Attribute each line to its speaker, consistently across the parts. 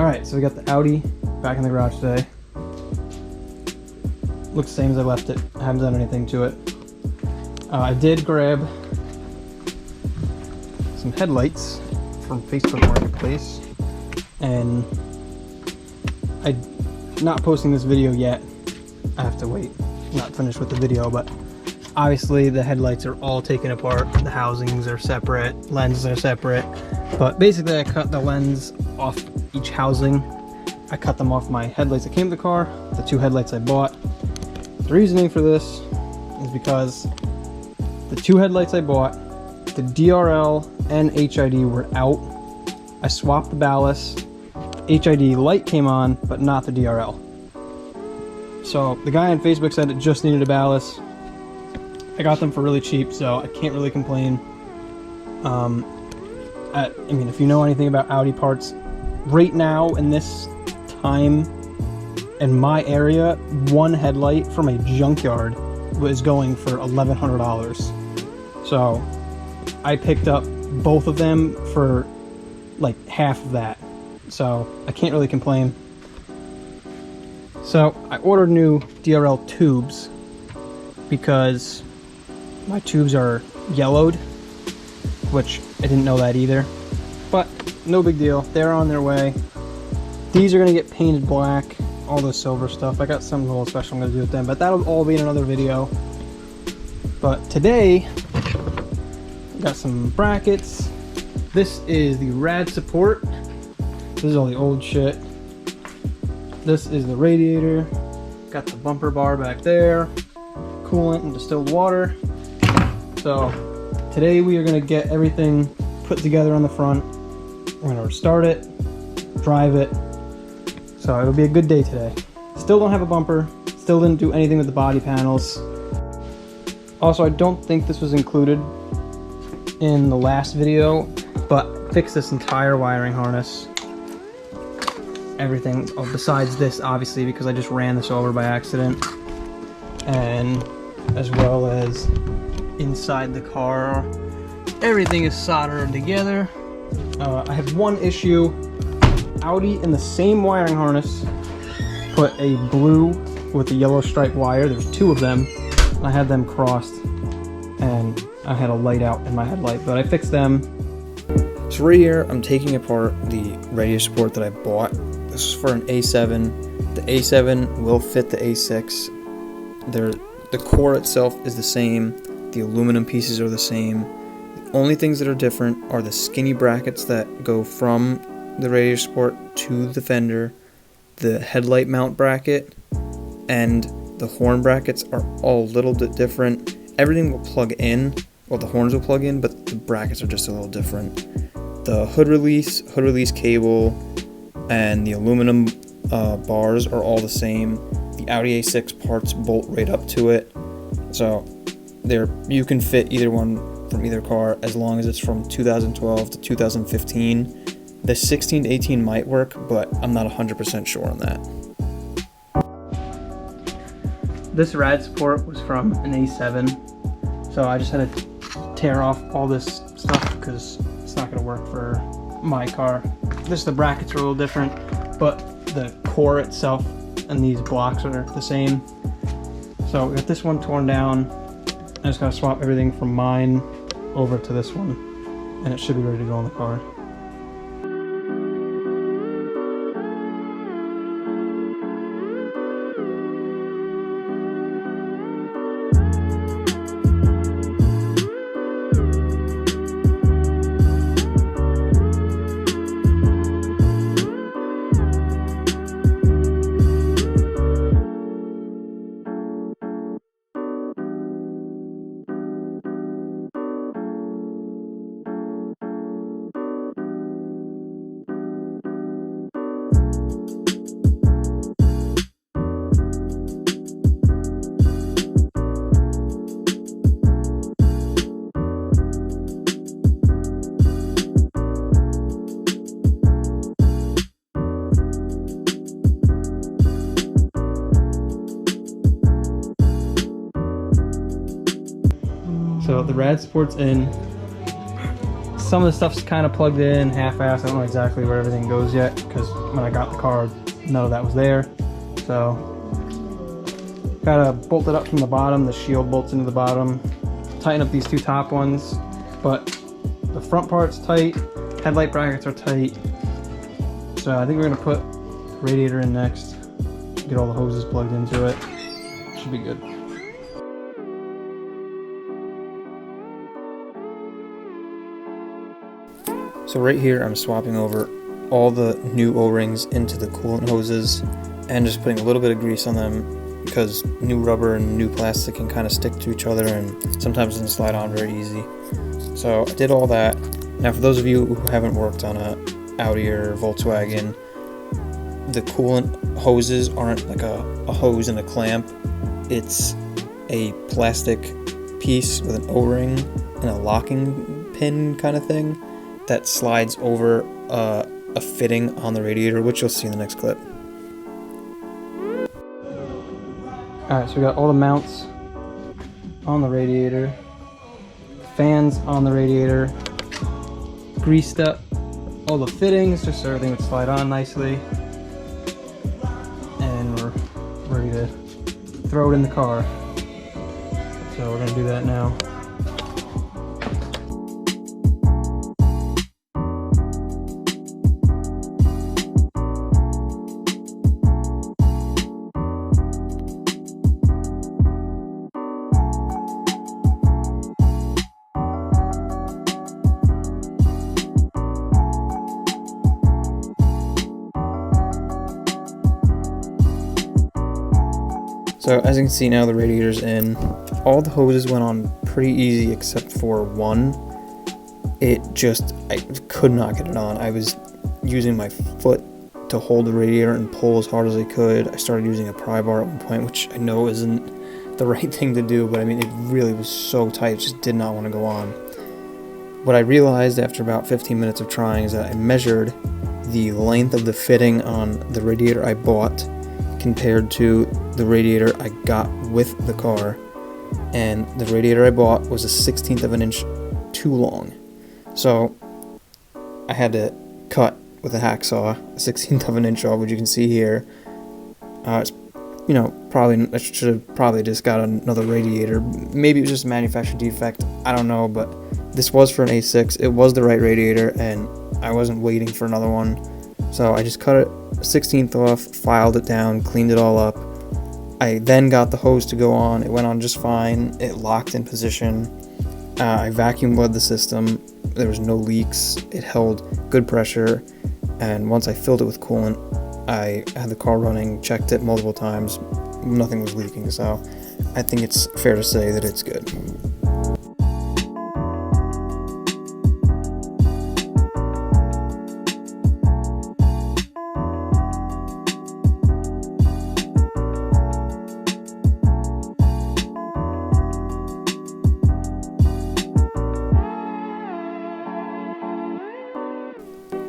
Speaker 1: Alright, so we got the Audi back in the garage today. Looks the same as I left it. I haven't done anything to it. I did grab some headlights from Facebook Marketplace, and I'm not posting this video yet. I have to wait, not finished with the video, but obviously the headlights are all taken apart. The housings are separate, lenses are separate, but basically I cut the lens off each housing. I cut them off my headlights that came with the car, the two headlights I bought. The reasoning for this is because the two headlights I bought, the DRL and HID were out. I swapped the ballast. HID light came on, but not the DRL. So the guy on Facebook said it just needed a ballast. I got them for really cheap, so I can't really complain. I mean, if you know anything about Audi parts, right now in this time in my area, one headlight from a junkyard was going for $1,100. So I picked up both of them for like half of that. So I can't really complain. So I ordered new DRL tubes because my tubes are yellowed, which I didn't know that either, but no big deal. They're on their way. These are gonna get painted black, all the silver stuff. I got something a little special I'm gonna do with them, but that'll all be in another video. But today, got some brackets. This is the rad support. This is all the old shit. This is the radiator. Got the bumper bar back there. Coolant and distilled water. So today we are gonna get everything put together on the front. We're gonna start it, drive it. So it'll be a good day today. Still don't have a bumper. Still didn't do anything with the body panels. Also, I don't think this was included in the last video, but fixed this entire wiring harness. Everything, besides this, obviously, because I just ran this over by accident. And as well as inside the car, everything is soldered together. I have one issue. Audi in the same wiring harness put a blue with a yellow stripe wire. There's two of them. I had them crossed and I had a light out in my headlight, but I fixed them. So right here, I'm taking apart the radiator support that I bought. This is for an A7. The A7 will fit the A6. The core itself is the same. The aluminum pieces are the same. The only things that are different are the skinny brackets that go from the radiator support to the fender, the headlight mount bracket, and the horn brackets are all a little bit different. Everything will plug in, well, the horns will plug in, but the brackets are just a little different. The hood release cable, and the aluminum bars are all the same. The Audi A6 parts bolt right up to it, so you can fit either one from either car as long as it's from 2012 to 2015. The 16 to 18 might work, but I'm not 100% sure on that. This rad support was from an A7, so I just had to tear off all this stuff because it's not going to work for my car. The brackets are a little different, but the core itself and these blocks are the same. So we got this one torn down. I just got to swap everything from mine over to this one, and it should be ready to go in the car. So the rad support's in. some of the stuff's kind of plugged in, half-assed. I don't know exactly where everything goes yet, because when I got the car, none of that was there. So, gotta bolt it up from the bottom. The shield bolts into the bottom. Tighten up these two top ones, but the front part's tight. Headlight brackets are tight. So I think we're gonna put the radiator in next. Get all the hoses plugged into it. Should be good. So right here I'm swapping over all the new O-rings into the coolant hoses and just putting a little bit of grease on them, because new rubber and new plastic can kind of stick to each other and sometimes doesn't slide on very easy. So I did all that. Now for those of you who haven't worked on a Audi or Volkswagen, the coolant hoses aren't like a hose and a clamp. It's a plastic piece with an O-ring and a locking pin kind of thing that slides over a fitting on the radiator, which you'll see in the next clip. Alright, so we got all the mounts on the radiator, fans on the radiator, greased up all the fittings just so everything would slide on nicely, and we're ready to throw it in the car. So we're going to do that now. So as you can see now, the radiator's in. All the hoses went on pretty easy except for one. I could not get it on. I was using my foot to hold the radiator and pull as hard as I could. I started using a pry bar at one point, which I know isn't the right thing to do, but I mean, it really was so tight, it just did not want to go on. What I realized after about 15 minutes of trying is that I measured the length of the fitting on the radiator I bought compared to the radiator I got with the car, and the radiator I bought was a 1/16 of an inch too long. So I had to cut with a hacksaw a 1/16 of an inch off, which you can see here. It's, you know, I should have probably just got another radiator. Maybe it was just a manufacturer defect, I don't know, but this was for an A6. It was the right radiator and I wasn't waiting for another one. So I just cut it a 1/16 off, filed it down, cleaned it all up. I then got the hose to go on. It went on just fine. It locked in position. I vacuum bled the system. There was no leaks. It held good pressure. And once I filled it with coolant, I had the car running, checked it multiple times. Nothing was leaking. So I think it's fair to say that it's good.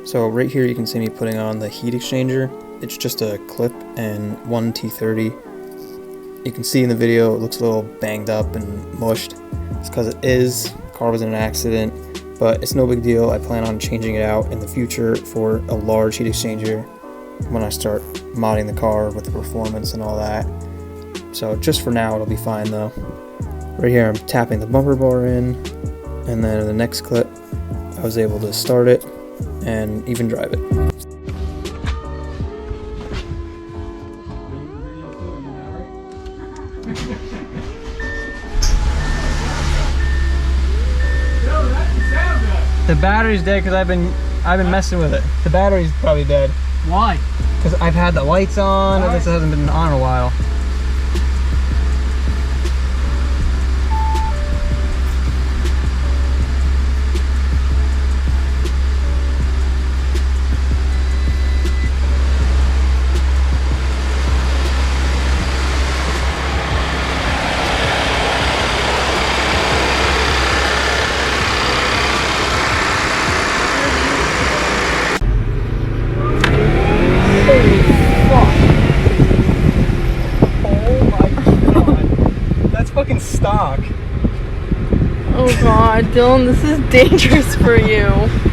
Speaker 1: So right here you can see me putting on the heat exchanger. It's just a clip and one T30. You can see in the video it looks a little banged up and mushed. It's because it is. The car was in an accident, but it's no big deal. I plan on changing it out in the future for a large heat exchanger when I start modding the car with the performance and all that. So just for now it'll be fine though. Right here I'm tapping the bumper bar in, and then in the next clip I was able to start it and even drive it. The battery's dead because I've been messing with it. The battery's probably dead.
Speaker 2: Why?
Speaker 1: Because I've had the lights on and this hasn't been on in a while.
Speaker 2: god, Dylan, this is dangerous for you.